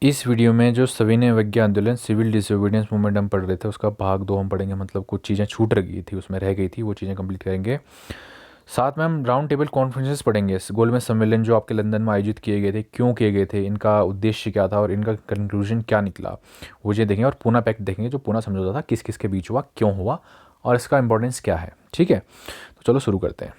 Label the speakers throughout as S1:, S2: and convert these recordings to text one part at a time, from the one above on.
S1: इस वीडियो में जो सविनय अवज्ञा आंदोलन सिविल डिसोबीडियंस मूवमेंट हम पढ़ रहे थे उसका भाग 2 हम पढ़ेंगे। मतलब कुछ चीज़ें छूट गई थी, उसमें रह गई थी, वो चीज़ें कंप्लीट करेंगे। साथ में हम राउंड टेबल कॉन्फ्रेंसेस पढ़ेंगे। इस गोलमेज सम्मेलन जो आपके लंदन में आयोजित किए गए थे, क्यों किए गए थे, इनका उद्देश्य क्या था और इनका कंक्लूजन क्या निकला, वो चीज़ें देखेंगे। और पूना पैक्ट देखेंगे, जो पूना समझौता था किस किस के बीच हुआ, क्यों हुआ और इसका इंपॉर्टेंस क्या है। ठीक है, तो चलो शुरू करते हैं।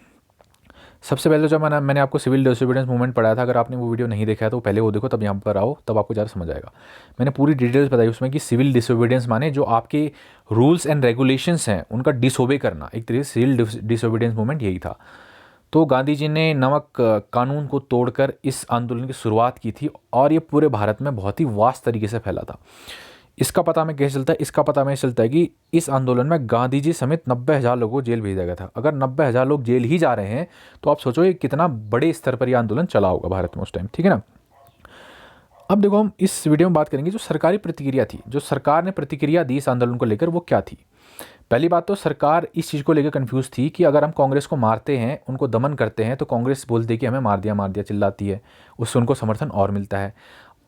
S1: सबसे पहले तो जब मैंने आपको सिविल डिसोबीडियंस मूवमेंट पढ़ाया था, अगर आपने वो वीडियो नहीं देखा है तो पहले वो देखो, तब यहाँ पर आओ, तब आपको ज़्यादा समझ आएगा। मैंने पूरी डिटेल्स बताई उसमें कि सिविल डिसोबीडियंस माने जो आपके रूल्स एंड रेगुलेशंस हैं उनका डिसोबे करना। एक तरीके से सिविल डिसोबीडियंस मूवमेंट यही था। तो गांधी जी ने नमक कानून को तोड़कर इस आंदोलन की शुरुआत की थी और ये पूरे भारत में बहुत ही वास्ट तरीके से फैला था। इसका पता हमें कैसे चलता है? इसका पता हमें चलता है कि इस आंदोलन में गांधी जी समेत 90,000 लोगों को जेल भेजा गया था। अगर 90,000 लोग जेल ही जा रहे हैं तो आप सोचो ये कितना बड़े स्तर पर यह आंदोलन चला होगा भारत में उस टाइम। ठीक है ना। अब देखो, हम इस वीडियो में बात करेंगे जो सरकारी प्रतिक्रिया थी, जो सरकार ने प्रतिक्रिया दी इस आंदोलन को लेकर, वो क्या थी। पहली बात तो सरकार इस चीज़ को लेकर कंफ्यूज थी कि अगर हम कांग्रेस को मारते हैं, उनको दमन करते हैं, तो कांग्रेस बोलती है कि हमें मार दिया चिल्लाती है, उससे उनको समर्थन और मिलता है।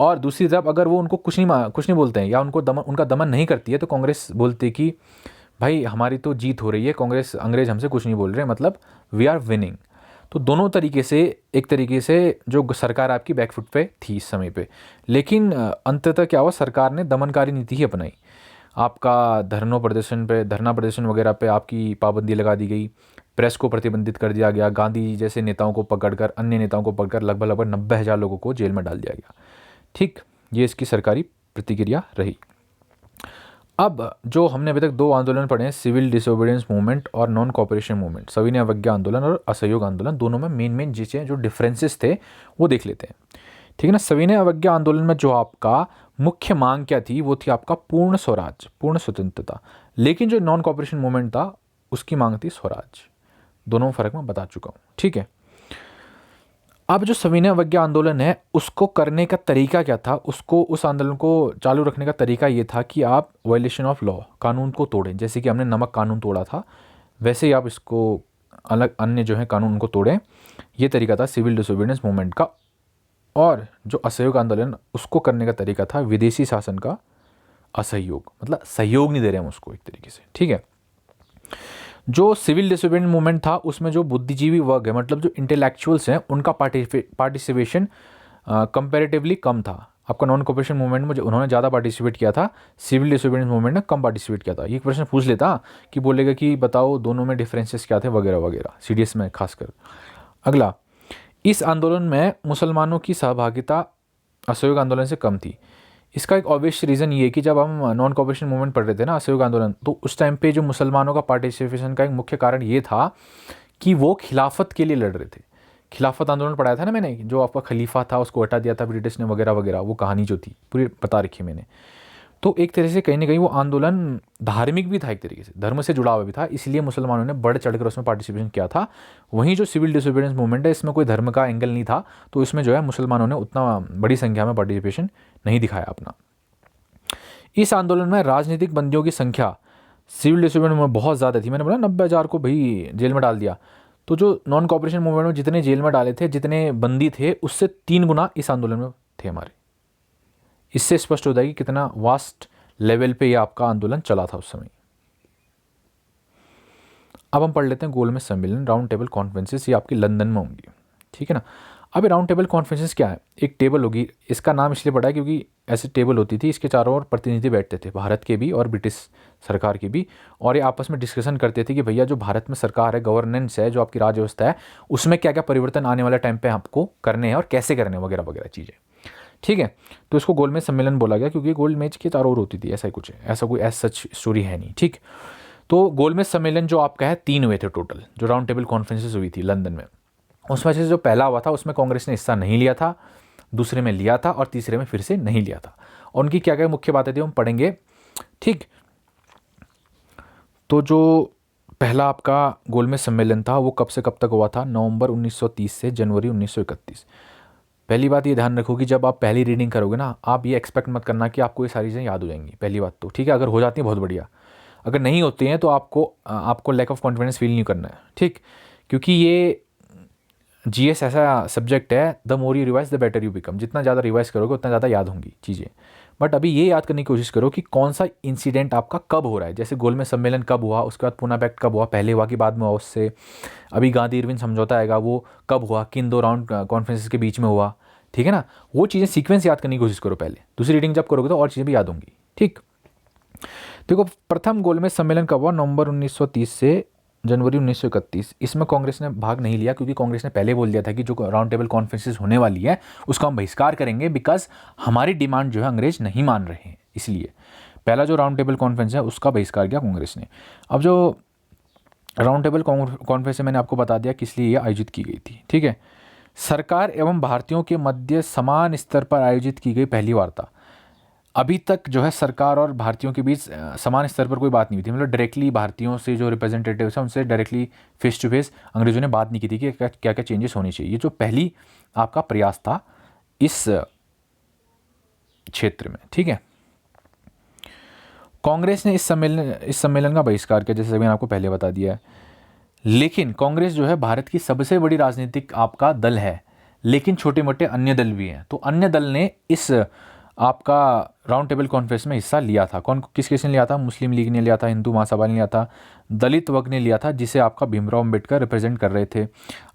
S1: और दूसरी तरफ अगर वो उनको कुछ नहीं बोलते हैं या उनका दमन नहीं करती है, तो कांग्रेस बोलती है कि भाई हमारी तो जीत हो रही है, कांग्रेस अंग्रेज हमसे कुछ नहीं बोल रहे, मतलब वी आर विनिंग। तो दोनों तरीके से, एक तरीके से जो सरकार आपकी बैकफुट पे थी इस समय पे। लेकिन अंततः क्या हुआ, सरकार ने दमनकारी नीति ही अपनाई। आपका धरना प्रदर्शन वगैरह पे आपकी पाबंदी लगा दी गई, प्रेस को प्रतिबंधित कर दिया गया, गांधी जी जैसे नेताओं को पकड़कर, अन्य नेताओं को पकड़कर लगभग लगभग 90,000 लोगों को जेल में डाल दिया गया। ठीक, ये इसकी सरकारी प्रतिक्रिया रही। अब जो हमने अभी तक दो आंदोलन पढ़े हैं, सिविल डिसोबीडियंस मूवमेंट और नॉन कॉपरेशन मूवमेंट, सविनय अवज्ञा आंदोलन और असहयोग आंदोलन, दोनों में मेन चीज़ें जो डिफरेंसेस थे वो देख लेते हैं। ठीक है ना। सविनय अवज्ञा आंदोलन में जो आपका मुख्य मांग क्या थी, वो थी आपका पूर्ण स्वराज, पूर्ण स्वतंत्रता। लेकिन जो नॉन कॉपरेशन मूवमेंट था उसकी मांग थी स्वराज। दोनों फर्क मैं बता चुका हूँ। ठीक है। अब जो सविनय अवज्ञा आंदोलन है उसको करने का तरीका क्या था, उसको, उस आंदोलन को चालू रखने का तरीका ये था कि आप वायलेशन ऑफ लॉ, कानून को तोड़ें। जैसे कि हमने नमक कानून तोड़ा था, वैसे ही आप इसको अलग अन्य जो है कानून उनको तोड़ें। ये तरीका था सिविल डिसोबीडियंस मूवमेंट का। और जो असहयोग आंदोलन, उसको करने का तरीका था विदेशी शासन का असहयोग, मतलब सहयोग नहीं दे रहे हम उसको एक तरीके से। ठीक है। जो सिविल डिसोबीडियंस मूवमेंट था उसमें जो बुद्धिजीवी वर्ग है, मतलब जो इंटेलेक्चुअल्स हैं, उनका पार्टिसिपेशन कंपैरेटिवली कम था। आपका नॉन कॉपरेशन मूवमेंट में जो उन्होंने ज़्यादा पार्टिसिपेट किया था, सिविल डिसोबीडियंस मूवमेंट ने कम पार्टिसिपेट किया था। ये प्रश्न पूछ लेता कि बोलेगा कि बताओ दोनों में डिफरेंसेस क्या थे वगैरह वगैरह, सीडीएस में खासकर। अगला, इस आंदोलन में मुसलमानों की सहभागिता असहयोग आंदोलन से कम थी। इसका एक ऑब्वियस रीज़न ये है कि जब हम नॉन कॉपरेशन मूवमेंट पढ़ रहे थे ना, असहयोग आंदोलन, तो उस टाइम पे जो मुसलमानों का पार्टिसिपेशन का एक मुख्य कारण ये था कि वो खिलाफत के लिए लड़ रहे थे। खिलाफत आंदोलन पढ़ाया था ना मैंने, जो आपका खलीफा था उसको हटा दिया था ब्रिटिश ने वगैरह वगैरह, वो कहानी जो थी पूरी बता रखी है मैंने। तो एक तरह से कहीं ना कहीं वो आंदोलन धार्मिक भी था, एक तरीके से धर्म से जुड़ा हुआ भी था, इसलिए मुसलमानों ने बढ़ चढ़कर उसमें पार्टिसिपेशन किया था। वहीं जो सिविल डिसोबीडियंस मूवमेंट है, इसमें कोई धर्म का एंगल नहीं था, तो इसमें जो है मुसलमानों ने उतना बड़ी संख्या में पार्टिसिपेशन नहीं दिखाया अपना। इस आंदोलन में राजनीतिक बंदियों की संख्या सिविल डिसोबीडियंस में बहुत ज़्यादा थी। मैंने बोला 90,000 को भाई जेल में डाल दिया। तो जो नॉन कॉपरेशन मूवमेंट में जितने जेल में डाले थे, जितने बंदी थे, उससे 3 गुना इस आंदोलन में थे हमारे। इससे स्पष्ट होता है कि कितना वास्ट लेवल पे ये आपका आंदोलन चला था उस समय। अब हम पढ़ लेते हैं गोलमेज सम्मेलन, राउंड टेबल कॉन्फ्रेंसेस, ये आपकी लंदन में होंगी। ठीक है ना। अब ये राउंड टेबल कॉन्फ्रेंसेस क्या है? एक टेबल होगी, इसका नाम इसलिए पड़ा है क्योंकि ऐसे टेबल होती थी, इसके चारों ओर प्रतिनिधि बैठते थे, भारत के भी और ब्रिटिश सरकार के भी, और ये आपस में डिस्कशन करते थे कि भैया जो भारत में सरकार है, गवर्नेंस है, जो आपकी राज्य व्यवस्था है, उसमें क्या क्या परिवर्तन आने वाले टाइम पे आपको करने हैं और कैसे करने हैं वगैरह वगैरह चीज़ें। ठीक है। तो इसको गोलमेज सम्मेलन बोला गया क्योंकि गोलमेज के चारों ओर होती थी, ऐसा ही कुछ है, ऐसा कोई ऐसा सच स्टोरी है नहीं। ठीक। तो गोलमेज सम्मेलन जो आपका है, 3 हुए थे टोटल, जो राउंड टेबल कॉन्फ्रेंसेस हुई थी लंदन में। उसमें से जो पहला हुआ था उसमें कांग्रेस ने हिस्सा नहीं लिया था, दूसरे में लिया था और तीसरे में फिर से नहीं लिया था। और उनकी क्या क्या मुख्य बातें थी हम पढ़ेंगे। ठीक। तो जो पहला आपका गोलमेज सम्मेलन था वो कब से कब तक हुआ था? नवंबर 1930 से जनवरी 1931। पहली बात ये ध्यान रखो कि जब आप पहली रीडिंग करोगे ना, आप ये एक्सपेक्ट मत करना कि आपको ये सारी चीज़ें याद हो जाएंगी, पहली बात तो। ठीक है, अगर हो जाती हैं बहुत बढ़िया, अगर नहीं होती हैं तो आपको लैक ऑफ कॉन्फिडेंस फील नहीं करना है। ठीक। क्योंकि ये जीएस ऐसा सब्जेक्ट है, the more you revise the better you become, जितना ज़्यादा रिवाइज करोगे उतना ज़्यादा याद होंगी चीज़ें। बट अभी ये याद करने की कोशिश करो कि कौन सा इंसिडेंट आपका कब हो रहा है, जैसे गोलमेज सम्मेलन कब हुआ, उसके बाद पूना पैक्ट कब हुआ, पहले हुआ कि बाद में हुआ उससे, अभी गांधी इरविन समझौता आएगा वो कब हुआ, किन दो राउंड कॉन्फ्रेंसेस के बीच में हुआ, ठीक है ना। वो चीज़ें सीक्वेंस याद करने की कोशिश करो पहले, दूसरी रीडिंग जब करोगे तो और चीज़ें भी याद होंगी, ठीक। देखो प्रथम गोलमेज सम्मेलन कब हुआ, नवंबर 1930 से जनवरी 1931। इसमें कांग्रेस ने भाग नहीं लिया क्योंकि कांग्रेस ने पहले बोल दिया था कि जो राउंड टेबल कॉन्फ्रेंसेस होने वाली है उसका हम बहिष्कार करेंगे, बिकॉज हमारी डिमांड जो है अंग्रेज नहीं मान रहे हैं, इसलिए पहला जो राउंड टेबल कॉन्फ्रेंस है उसका बहिष्कार किया कांग्रेस ने। अब जो राउंड टेबल कॉन्फ्रेंस है मैंने आपको बता दिया किस लिए ये आयोजित की गई थी, ठीक है। सरकार एवं भारतीयों के मध्य समान स्तर पर आयोजित की गई पहली वार्ता। अभी तक जो है सरकार और भारतीयों के बीच समान स्तर पर कोई बात नहीं हुई थी, मतलब डायरेक्टली भारतीयों से जो रिप्रेजेंटेटिव्स हैं उनसे डायरेक्टली फेस टू फेस अंग्रेजों ने बात नहीं की थी कि क्या क्या चेंजेस होनी चाहिए। ये जो पहली आपका प्रयास था इस क्षेत्र में, ठीक है। कांग्रेस ने इस सम्मेलन का बहिष्कार किया, जैसे मैंने आपको पहले बता दिया है। लेकिन कांग्रेस जो है भारत की सबसे बड़ी राजनीतिक आपका दल है, लेकिन छोटे मोटे अन्य दल भी हैं, तो अन्य दल ने इस आपका राउंड टेबल कॉन्फ्रेंस में हिस्सा लिया था। कौन किस किस ने लिया था, मुस्लिम लीग ने लिया था, हिंदू महासभा ने लिया था, दलित वर्ग ने लिया था, जिसे आपका भीमराव अम्बेडकर रिप्रेजेंट कर रहे थे।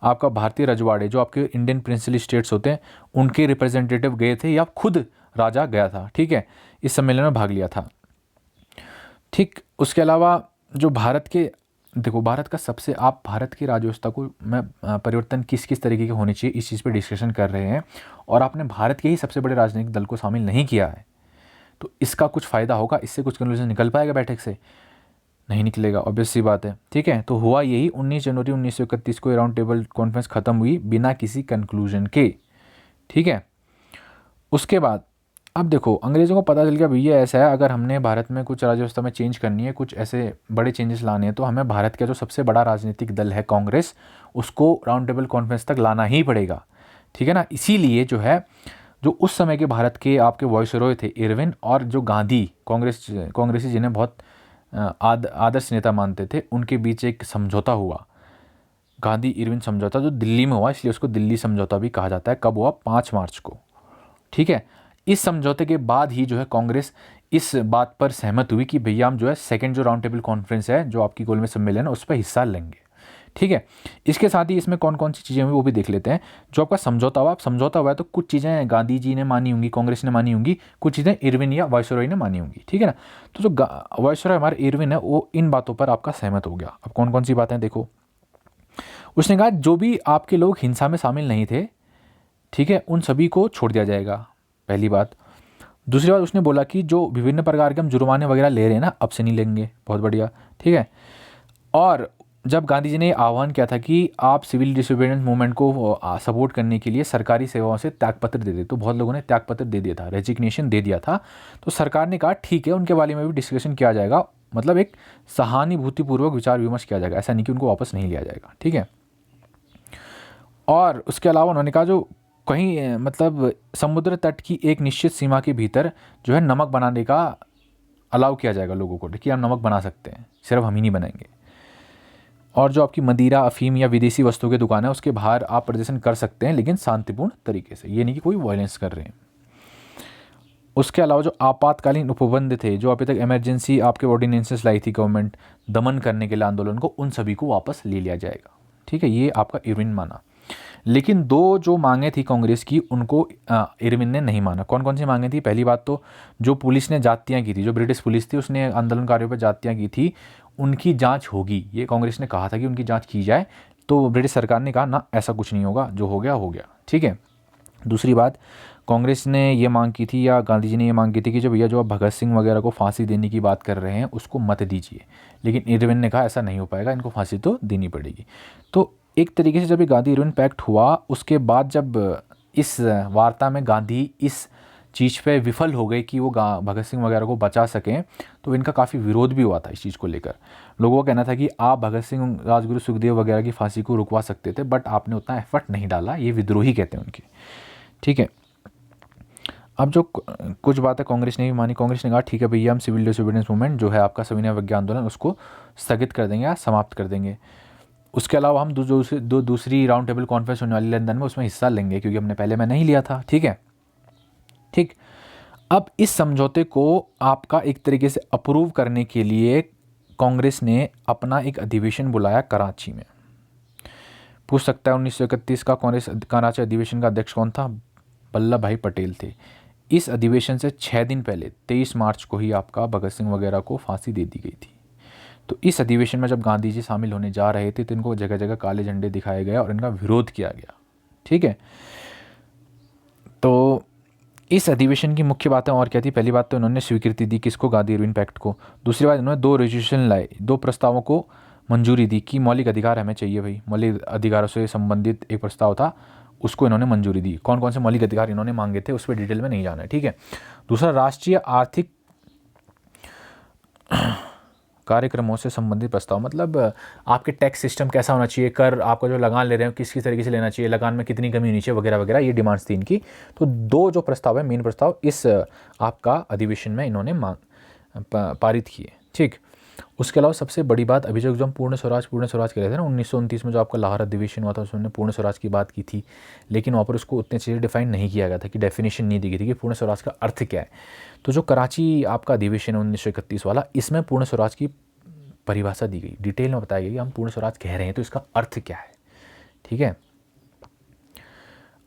S1: आपका भारतीय रजवाड़े जो आपके इंडियन प्रिंसली स्टेट्स होते हैं उनके रिप्रेजेंटेटिव गए थे, या खुद राजा गया था, ठीक है, इस सम्मेलन में भाग लिया था, ठीक। उसके अलावा जो भारत के, देखो भारत का सबसे, आप भारत की राज्यव्यवस्था को मैं परिवर्तन किस किस तरीके के होने चाहिए इस चीज़ पे डिस्कशन कर रहे हैं, और आपने भारत के ही सबसे बड़े राजनीतिक दल को शामिल नहीं किया है, तो इसका कुछ फ़ायदा होगा, इससे कुछ कंक्लूजन निकल पाएगा बैठक से, नहीं निकलेगा, ऑब्वियस सी बात है, ठीक है। तो हुआ यही, 19 जनवरी 1931 को राउंड टेबल कॉन्फ्रेंस ख़त्म हुई बिना किसी कंक्लूजन के, ठीक है। उसके बाद अब देखो अंग्रेज़ों को पता चल गया भैया ऐसा है, अगर हमने भारत में कुछ राज्य व्यवस्था में चेंज करनी है, कुछ ऐसे बड़े चेंजेस लाने हैं, तो हमें भारत का जो सबसे बड़ा राजनीतिक दल है कांग्रेस, उसको राउंड टेबल कॉन्फ्रेंस तक लाना ही पड़ेगा, ठीक है ना। इसीलिए जो है, जो उस समय के भारत के आपके वॉइसरॉय थे इरविन, और जो गांधी कांग्रेसी जिन्हें बहुत आदर्श नेता मानते थे, उनके बीच एक समझौता हुआ, गांधी इरविन समझौता, जो दिल्ली में हुआ, इसलिए उसको दिल्ली समझौता भी कहा जाता है। कब हुआ, 5 मार्च को, ठीक है। इस समझौते के बाद ही जो है कांग्रेस इस बात पर सहमत हुई कि भैया हम जो है सेकंड जो राउंड टेबल कॉन्फ्रेंस है, जो आपकी गोलमेज सम्मेलन है, उस पर हिस्सा लेंगे, ठीक है। इसके साथ ही इसमें कौन कौन सी चीज़ें हुई वो भी देख लेते हैं। जो आपका समझौता हुआ, समझौता हुआ है तो कुछ चीज़ें गांधी जी ने मानी होंगी, कांग्रेस ने मानी होंगी, कुछ चीज़ें इरविन या वायसरॉय ने मानी होंगी, ठीक है ना। तो जो वायसरॉय हमारे इरविन है वो इन बातों पर आपका सहमत हो गया। अब कौन कौन सी बातें देखो, उसने कहा जो भी आपके लोग हिंसा में शामिल नहीं थे, ठीक है, उन सभी को छोड़ दिया जाएगा, पहली बात। दूसरी बात उसने बोला कि जो विभिन्न प्रकार के हम जुर्माने वगैरह ले रहे हैं ना, अब से नहीं लेंगे, बहुत बढ़िया, ठीक है। और जब गांधी जी ने आह्वान किया था कि आप सिविल डिसोबीडियंस मूवमेंट को सपोर्ट करने के लिए सरकारी सेवाओं से त्यागपत्र दे दे, तो बहुत लोगों ने त्यागपत्र दे दिया था, रेजिग्नेशन दे दिया था। तो सरकार ने कहा ठीक है, उनके बारे में भी डिस्कशन किया जाएगा, मतलब एक सहानुभूतिपूर्वक विचार विमर्श किया जाएगा, ऐसा नहीं कि उनको वापस नहीं लिया जाएगा, ठीक है। और उसके अलावा उन्होंने कहा जो कहीं मतलब समुद्र तट की एक निश्चित सीमा के भीतर जो है नमक बनाने का अलाउ किया जाएगा लोगों को, कि आप नमक बना सकते हैं, सिर्फ हम ही नहीं बनाएंगे। और जो आपकी मदिरा, अफीम या विदेशी वस्तुओं की दुकान है उसके बाहर आप प्रदर्शन कर सकते हैं, लेकिन शांतिपूर्ण तरीके से, ये नहीं कि कोई वायलेंस कर रहे हैं। उसके अलावा जो आपातकालीन उपबंध थे, जो अभी तक इमरजेंसी आपके ऑर्डिनेंसेस लाई थी गवर्नमेंट दमन करने के लिए आंदोलन को, उन सभी को वापस ले लिया जाएगा, ठीक है। ये आपका इरविन माना। लेकिन दो जो मांगे थी कांग्रेस की, उनको इरविन ने नहीं माना। कौन कौन सी मांगे थी, पहली बात तो जो पुलिस ने जातियाँ की थी, जो ब्रिटिश पुलिस थी उसने आंदोलनकारियों पर जातियाँ की थी, उनकी जांच होगी, ये कांग्रेस ने कहा था कि उनकी जांच की जाए। तो ब्रिटिश सरकार ने कहा ना, ऐसा कुछ नहीं होगा, जो हो गया, ठीक है। दूसरी बात कांग्रेस ने ये मांग की थी, या गांधी जी ने ये मांग की थी कि जो भैया जो आप भगत सिंह वगैरह को फांसी देने की बात कर रहे हैं उसको मत दीजिए, लेकिन इरविन ने कहा ऐसा नहीं हो पाएगा, इनको फांसी तो देनी पड़ेगी। तो एक तरीके से जब ये गांधी इरविन पैक्ट हुआ, उसके बाद जब इस वार्ता में गांधी इस चीज़ पे विफल हो गए कि वो भगत सिंह वगैरह को बचा सकें, तो इनका काफ़ी विरोध भी हुआ था इस चीज़ को लेकर। लोगों का कहना था कि आप भगत सिंह, राजगुरु सुखदेव वगैरह की फांसी को रुकवा सकते थे, बट आपने उतना एफर्ट नहीं डाला, ये विद्रोही कहते हैं उनके, ठीक है। अब जो कुछ बातें कांग्रेस ने भी मानी, कांग्रेस ने कहा ठीक है भैया हम सिविल डिसोबीडियंस मूवमेंट जो है आपका सविनय अवज्ञा आंदोलन उसको स्थगित कर देंगे या समाप्त कर देंगे। उसके अलावा हम दूसरी राउंड टेबल कॉन्फ्रेंस होने वाली लंदन में, उसमें हिस्सा लेंगे क्योंकि हमने पहले में नहीं लिया था। ठीक है, ठीक। अब इस समझौते को आपका एक तरीके से अप्रूव करने के लिए कांग्रेस ने अपना एक अधिवेशन बुलाया कराची में। पूछ सकता है 1931 का कांग्रेस कराची अधिवेशन का अध्यक्ष कौन था? वल्लभ भाई पटेल थे। इस अधिवेशन से 6 दिन पहले 23 मार्च को ही आपका भगत सिंह वगैरह को फांसी दे दी गई थी। तो इस अधिवेशन में जब गांधी जी शामिल होने जा रहे थे तो इनको जगह जगह काले झंडे दिखाए गए और इनका विरोध किया गया। ठीक है, तो इस अधिवेशन की मुख्य बातें और क्या थी? पहली बात तो इन्होंने स्वीकृति दी किसको? गांधी इरविन पैक्ट को। दूसरी बात, इन्होंने 2 रेजोल्यूशन लाए, 2 प्रस्तावों को मंजूरी दी कि मौलिक अधिकार हमें चाहिए भाई, मौलिक अधिकारों से संबंधित एक प्रस्ताव था, उसको इन्होंने मंजूरी दी। कौन कौन से मौलिक अधिकार इन्होंने मांगे थे उस पर डिटेल में नहीं जाना है। ठीक है, दूसरा, राष्ट्रीय आर्थिक कार्यक्रमों से संबंधित प्रस्ताव, मतलब आपके टैक्स सिस्टम कैसा होना चाहिए, कर आपका जो लगान ले रहे हो किस तरीके से लेना चाहिए, लगान में कितनी कमी होनी चाहिए वगैरह वगैरह, ये डिमांड्स थी इनकी। तो 2 जो प्रस्ताव है, मेन प्रस्ताव, इस आपका अधिवेशन में इन्होंने पारित किए। ठीक, उसके अलावा सबसे बड़ी बात, अभी जो हम पूर्ण स्वराज कह रहे थे ना, 1929 में जो आपका लाहौर अधिवेशन हुआ था उसमें पूर्ण स्वराज की बात की थी, लेकिन वहाँ पर उसको उतने चीज़ें डिफाइन नहीं किया गया था कि डेफिनेशन नहीं दी गई थी कि पूर्ण स्वराज का अर्थ क्या है। तो जो कराची आपका अधिवेशन है 1931 वाला, इसमें पूर्ण स्वराज की परिभाषा दी गई, डिटेल में बताया गया कि हम पूर्ण स्वराज कह रहे हैं तो इसका अर्थ क्या है। ठीक है,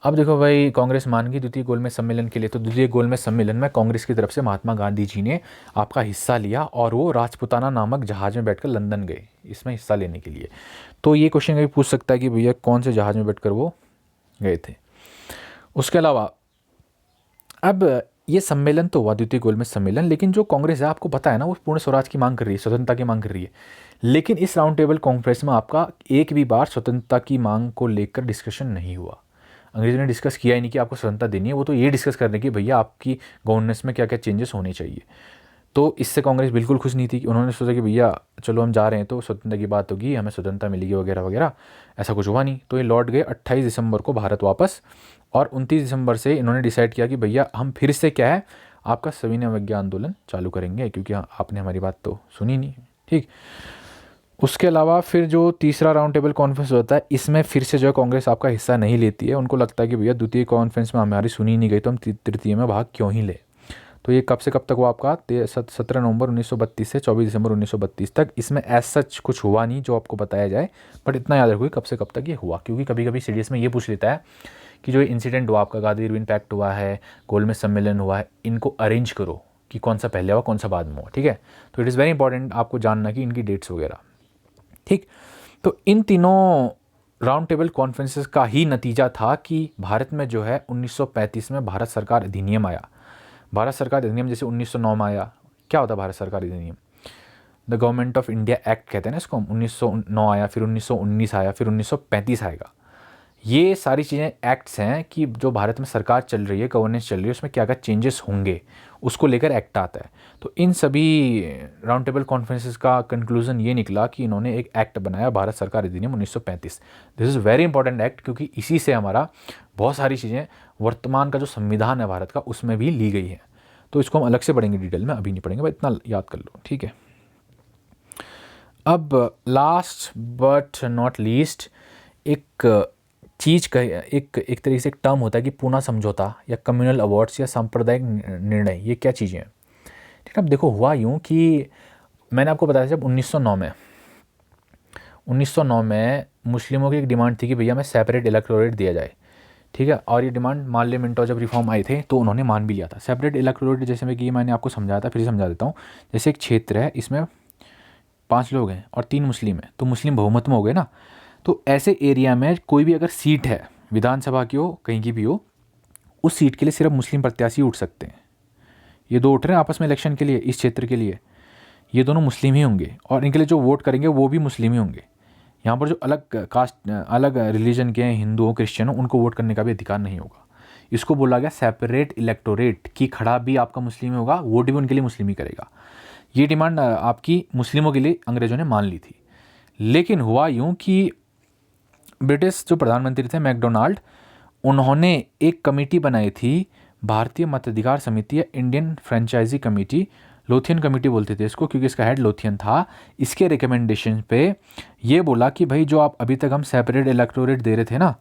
S1: अब देखो भाई, कांग्रेस मान गई द्वितीय गोलमेज सम्मेलन के लिए। तो द्वितीय गोलमेज सम्मेलन में कांग्रेस की तरफ से महात्मा गांधी जी ने आपका हिस्सा लिया और वो राजपुताना नामक जहाज में बैठकर लंदन गए इसमें हिस्सा लेने के लिए। तो ये क्वेश्चन कभी पूछ सकता है कि भैया कौन से जहाज में बैठकर वो गए थे। उसके अलावा अब ये सम्मेलन तो हुआ द्वितीय गोलमेज सम्मेलन, लेकिन जो कांग्रेस है आपको पता है ना, वो पूर्ण स्वराज की मांग कर रही है, स्वतंत्रता की मांग कर रही है। लेकिन इस राउंड टेबल कॉन्फ्रेंस में आपका एक भी बार स्वतंत्रता की मांग को लेकर डिस्कशन नहीं हुआ। अंग्रेजों ने डिस्कस किया ही नहीं कि आपको स्वतंत्रता देनी है, वो तो ये डिस्कस करने की भैया आपकी गवर्नेंस में क्या क्या चेंजेस होने चाहिए। तो इससे कांग्रेस बिल्कुल खुश नहीं थी। उन्होंने सोचा कि भैया चलो हम जा रहे हैं तो स्वतंत्रता की बात होगी, हमें स्वतंत्रता मिलेगी वगैरह वगैरह, ऐसा कुछ हुआ नहीं। तो ये लौट गए 28 दिसंबर को भारत वापस, और 29 दिसंबर से इन्होंने डिसाइड किया कि भैया हम फिर से क्या है, आपका सविनय अवज्ञा आंदोलन चालू करेंगे, क्योंकि आपने हमारी बात तो सुनी नहीं। ठीक, उसके अलावा फिर जो तीसरा राउंड टेबल कॉन्फ्रेंस होता है, इसमें फिर से जो है कांग्रेस आपका हिस्सा नहीं लेती है। उनको लगता है कि भैया द्वितीय कॉन्फ्रेंस में हमारी सुनी नहीं गई तो हम तृतीय में भाग क्यों ही ले। तो ये कब से कब तक हुआ आपका? 17 नवंबर 1932 से 24 दिसंबर 1932 तक। इसमें एज सच कुछ हुआ नहीं जो आपको बताया जाए, बट इतना याद रखो कब से कब तक ये हुआ, क्योंकि कभी कभी सीडीएस में ये पूछ लेता है कि जो इंसिडेंट हुआ आपका, गांधी इरविन पैक्ट हुआ है, गोलमेज सम्मेलन हुआ है, इनको अरेंज करो कि कौन सा पहले हुआ कौन सा बाद में हुआ। ठीक है, तो इट इज़ वेरी इंपॉर्टेंट आपको जानना कि इनकी डेट्स वगैरह। ठीक, तो इन तीनों राउंड टेबल कॉन्फ्रेंसेस का ही नतीजा था कि भारत में जो है 1935 में भारत सरकार अधिनियम आया। भारत सरकार अधिनियम जैसे 1909 में आया। क्या होता है भारत सरकार अधिनियम? The government of India act कहते हैं ना इसको हम। 1909 आया, फिर 1919 आया, फिर 1935 आएगा। ये सारी चीज़ें एक्ट्स हैं कि जो भारत में सरकार चल रही है, गवर्नेंस चल रही है, उसमें क्या क्या चेंजेस होंगे उसको लेकर एक्ट आता है। तो इन सभी राउंड टेबल कॉन्फ्रेंसेस का कंक्लूजन ये निकला कि इन्होंने एक एक्ट बनाया, भारत सरकार अधिनियम 1935। This is very important act, क्योंकि इसी से हमारा बहुत सारी चीज़ें वर्तमान का जो संविधान है भारत का उसमें भी ली गई है। तो इसको हम अलग से पढ़ेंगे डिटेल में, अभी नहीं पढ़ेंगे, भाई इतना याद कर लो। ठीक है, अब लास्ट बट नॉट लीस्ट एक चीज़ का एक तरीके से एक टर्म होता है कि पूना समझौता या कम्युनल अवार्ड्स या सांप्रदायिक निर्णय। ये क्या चीज़ें हैं? ठीक है, अब देखो हुआ यूँ कि मैंने आपको बताया जब 1909 में मुस्लिमों की एक डिमांड थी कि भैया हमें सेपरेट इलेक्टोरेट दिया जाए। ठीक है, और ये डिमांड मान ले मिंटो जब रिफॉर्म आए थे तो उन्होंने मान भी लिया था। सेपरेट इलेक्टोरेट जैसे में कि मैंने आपको समझाया था, फिर समझा देता हूँ। जैसे एक क्षेत्र है, इसमें 5 लोग हैं और 3 मुस्लिम हैं, तो मुस्लिम बहुमत में हो गए ना। तो ऐसे एरिया में कोई भी अगर सीट है, विधानसभा की हो कहीं की भी हो, उस सीट के लिए सिर्फ मुस्लिम प्रत्याशी उठ सकते हैं। ये 2 उठ रहे हैं आपस में इलेक्शन के लिए, इस क्षेत्र के लिए, ये दोनों मुस्लिम ही होंगे और इनके लिए जो वोट करेंगे वो भी मुस्लिम ही होंगे। यहाँ पर जो अलग कास्ट, अलग रिलीजन के हैं, हिंदू हो क्रिश्चियन हो, उनको वोट करने का भी अधिकार नहीं होगा। इसको बोला गया सेपरेट इलेक्टोरेट, कि खड़ा भी आपका मुस्लिम ही होगा, वोट भी उनके लिए मुस्लिम ही करेगा। ये डिमांड आपकी मुस्लिमों के लिए अंग्रेजों ने मान ली थी। लेकिन हुआ यूँ कि ब्रिटिश जो प्रधानमंत्री थे मैकडोनाल्ड, उन्होंने एक कमेटी बनाई थी, भारतीय मताधिकार समिति या Indian franchise committee, Lothian committee बोलते थे इसको, क्योंकि इसका हेड लोथियन था। इसके रिकमेंडेशन पे ये बोला कि भाई जो आप अभी तक हम सेपरेट इलेक्टोरेट दे रहे थे ना,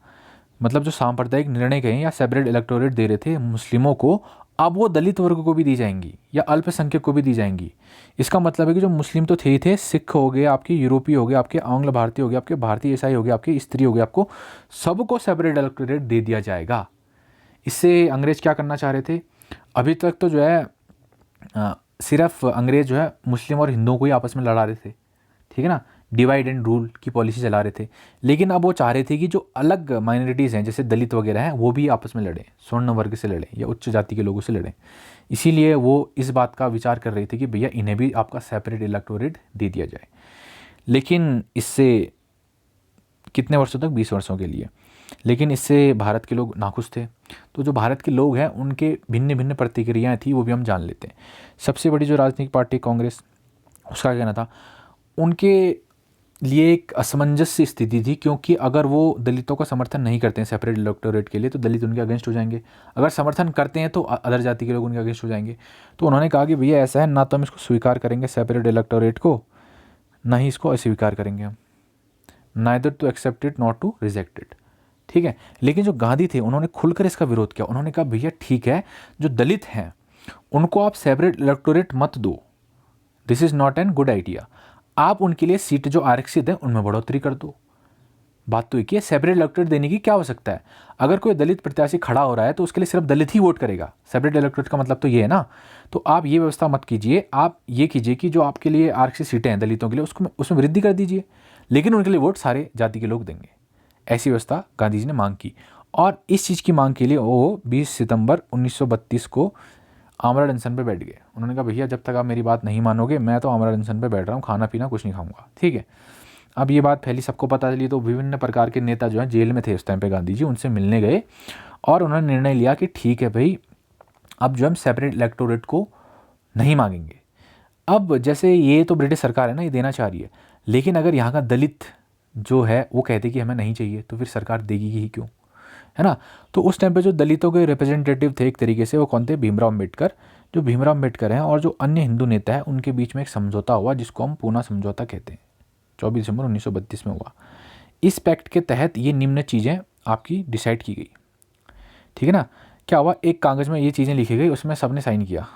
S1: मतलब जो सांप्रदायिक निर्णय कहें या सेपरेट इलेक्टोरेट दे रहे थे मुस्लिमों को, अब वो दलित वर्ग को भी दी जाएंगी या अल्पसंख्यक को भी दी जाएंगी। इसका मतलब है कि जो मुस्लिम तो थे ही थे, सिख हो गए आपके, यूरोपीय हो गए आपके, आंग्ल भारतीय हो गए आपके, भारतीय ईसाई हो गए आपके, स्त्री हो गए आपको, सबको सेपरेट इलेक्टोरेट दे दिया जाएगा। इससे अंग्रेज क्या करना चाह रहे थे? अभी तक तो जो है सिर्फ अंग्रेज जो है मुस्लिम और हिंदुओं को ही आपस में लड़ा रहे थे, ठीक है ना, डिवाइड एंड रूल की पॉलिसी चला रहे थे। लेकिन अब वो चाह रहे थे कि जो अलग माइनॉरिटीज़ हैं जैसे दलित वगैरह हैं वो भी आपस में लड़ें, स्वर्ण वर्ग से लड़ें या उच्च जाति के लोगों से लड़ें। इसीलिए वो इस बात का विचार कर रहे थे कि भैया इन्हें भी आपका सेपरेट इलेक्टोरेट दे दिया जाए। लेकिन इससे कितने वर्षों तक? 20 वर्षों के लिए। लेकिन इससे भारत के लोग नाखुश थे। तो जो भारत के लोग हैं उनके भिन्न भिन्न प्रतिक्रियाएं थी, वो भी हम जान लेते हैं। सबसे बड़ी जो राजनीतिक पार्टी कांग्रेस, उसका कहना था उनके लिए एक असमंजस स्थिति थी, क्योंकि अगर वो दलितों का समर्थन नहीं करते हैं सेपरेट इलेक्टोरेट के लिए तो दलित उनके अगेंस्ट हो जाएंगे, अगर समर्थन करते हैं तो अदर जाति के लोग उनके अगेंस्ट हो जाएंगे। तो उन्होंने कहा कि भैया ऐसा है, ना तो हम इसको स्वीकार करेंगे सेपरेट इलेक्टोरेट को, ना ही इसको अस्वीकार करेंगे हम, neither to accept it not to reject it, ठीक है। लेकिन जो गांधी थे उन्होंने खुलकर इसका विरोध किया। उन्होंने कहा भैया ठीक है, जो दलित हैं उनको आप सेपरेट इलेक्टोरेट मत दो, this is not an good idea. आप उनके लिए सीट जो आरक्षित है उनमें बढ़ोतरी कर दो। बात तो एक ही है, सेपरेट इलेक्टोरेट देने की क्या आवश्यकता है? अगर कोई दलित प्रत्याशी खड़ा हो रहा है तो उसके लिए सिर्फ दलित ही वोट करेगा। सेपरेट इलेक्टोरेट का मतलब तो ये है ना। तो आप ये व्यवस्था मत कीजिए, आप ये कीजिए कि जो आपके लिए आरक्षित सीटें हैं दलितों के लिए उसमें वृद्धि कर दीजिए, लेकिन उनके लिए वोट सारे जाति के लोग देंगे। ऐसी व्यवस्था गांधी जी ने मांग की, और इस चीज़ की मांग के लिए वो 20 सितंबर 1932 को आमरण अनशन पे बैठ गए। उन्होंने कहा भैया जब तक आप मेरी बात नहीं मानोगे मैं तो आमरण अनशन पे बैठ रहा हूँ, खाना पीना कुछ नहीं खाऊंगा, ठीक है। अब ये बात फैली, सबको पता चली, तो विभिन्न प्रकार के नेता जो हैं जेल में थे उस टाइम पे गांधी जी, उनसे मिलने गए और उन्होंने निर्णय लिया कि ठीक है भाई, अब जो हम सेपरेट इलेक्टोरेट को नहीं मांगेंगे। अब जैसे ये तो ब्रिटिश सरकार है ना, ये देना चाह रही है, लेकिन अगर यहाँ का दलित जो है वो कहते कि हमें नहीं चाहिए तो फिर सरकार देगी ही क्यों, है ना। तो उस टाइम पे जो दलितों के रिप्रेजेंटेटिव थे एक तरीके से, वो कौन थे? भीमराव अम्बेडकर। जो भीमराव अम्बेडकर हैं और जो अन्य हिंदू नेता हैं उनके बीच में एक समझौता हुआ जिसको हम पूना समझौता कहते हैं, 24 दिसंबर 1932 में हुआ। इस पैक्ट के तहत ये निम्न चीज़ें आपकी डिसाइड की गई, ठीक है ना। क्या हुआ? एक कागज़ में ये चीज़ें लिखी गई, उसमें सबने साइन किया,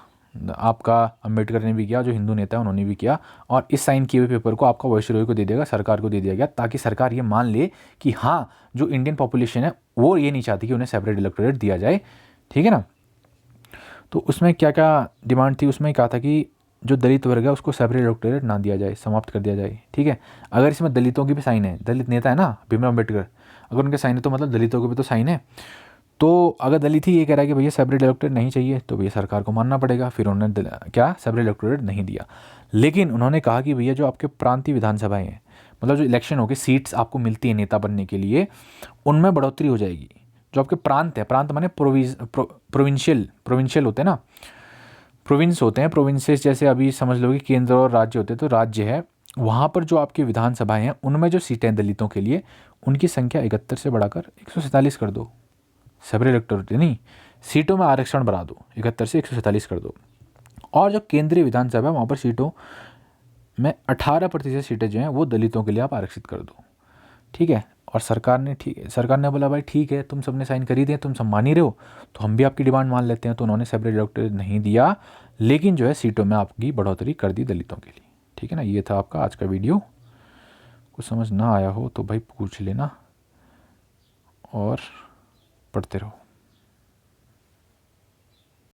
S1: आपका अम्बेडकर ने भी किया, जो हिंदू नेता है उन्होंने भी किया, और इस साइन किए हुए पेपर को आपका वाइसरॉय को दे दिया गया, सरकार को दे दिया गया, ताकि सरकार ये मान ले कि हाँ जो इंडियन पॉपुलेशन है वो ये नहीं चाहती कि उन्हें सेपरेट इलेक्टोरेट दिया जाए, ठीक है ना। तो उसमें क्या क्या डिमांड थी? उसमें कहा था कि जो दलित वर्ग है उसको सेपरेट इलेक्टोरेट ना दिया जाए, समाप्त कर दिया जाए, ठीक है। अगर इसमें दलितों की भी साइन है, दलित नेता है ना भीमराव अम्बेडकर, अगर उनके साइन है तो मतलब दलितों के भी तो साइन है। तो अगर दलित ही ये कह रहा है कि भैया सेपरेट इलेक्टोरेट नहीं चाहिए तो भैया सरकार को मानना पड़ेगा। फिर उन्होंने क्या सेपरेट इलेक्टोरेट नहीं दिया, लेकिन उन्होंने कहा कि भैया जो आपके प्रांतीय विधानसभाएं हैं, मतलब जो इलेक्शन होगी, सीट्स आपको मिलती है नेता बनने के लिए, उनमें बढ़ोतरी हो जाएगी। जो आपके प्रांत है, प्रांत माने प्रोविंशियल होते हैं ना, प्रोविंस होते हैं, प्रोविंसेस जैसे अभी समझ लो कि केंद्र और राज्य होते हैं, तो राज्य है, वहाँ पर जो आपकी विधानसभाएं हैं उनमें जो सीटें हैं दलितों के लिए, उनकी संख्या 71 से बढ़ाकर 147 कर दो। सेपरेट इलेक्टोरेट नहीं, सीटों में आरक्षण बढ़ा दो, 71 से 147 कर दो। और जो केंद्रीय विधानसभा है वहाँ पर सीटों में 18% सीटें जो हैं वो दलितों के लिए आप आरक्षित कर दो, ठीक है। और सरकार ने बोला भाई ठीक है, तुम सबने साइन कर ही दिए, तुम सब मान ही रहे हो, तो हम भी आपकी डिमांड मान लेते हैं। तो उन्होंने सेपरेट इलेक्टोरेट नहीं दिया, लेकिन जो है सीटों में आपकी बढ़ोतरी कर दी दलितों के लिए, ठीक है ना। ये था आपका आज का वीडियो। कुछ समझ ना आया हो तो भाई पूछ लेना और पढ़ते रहो।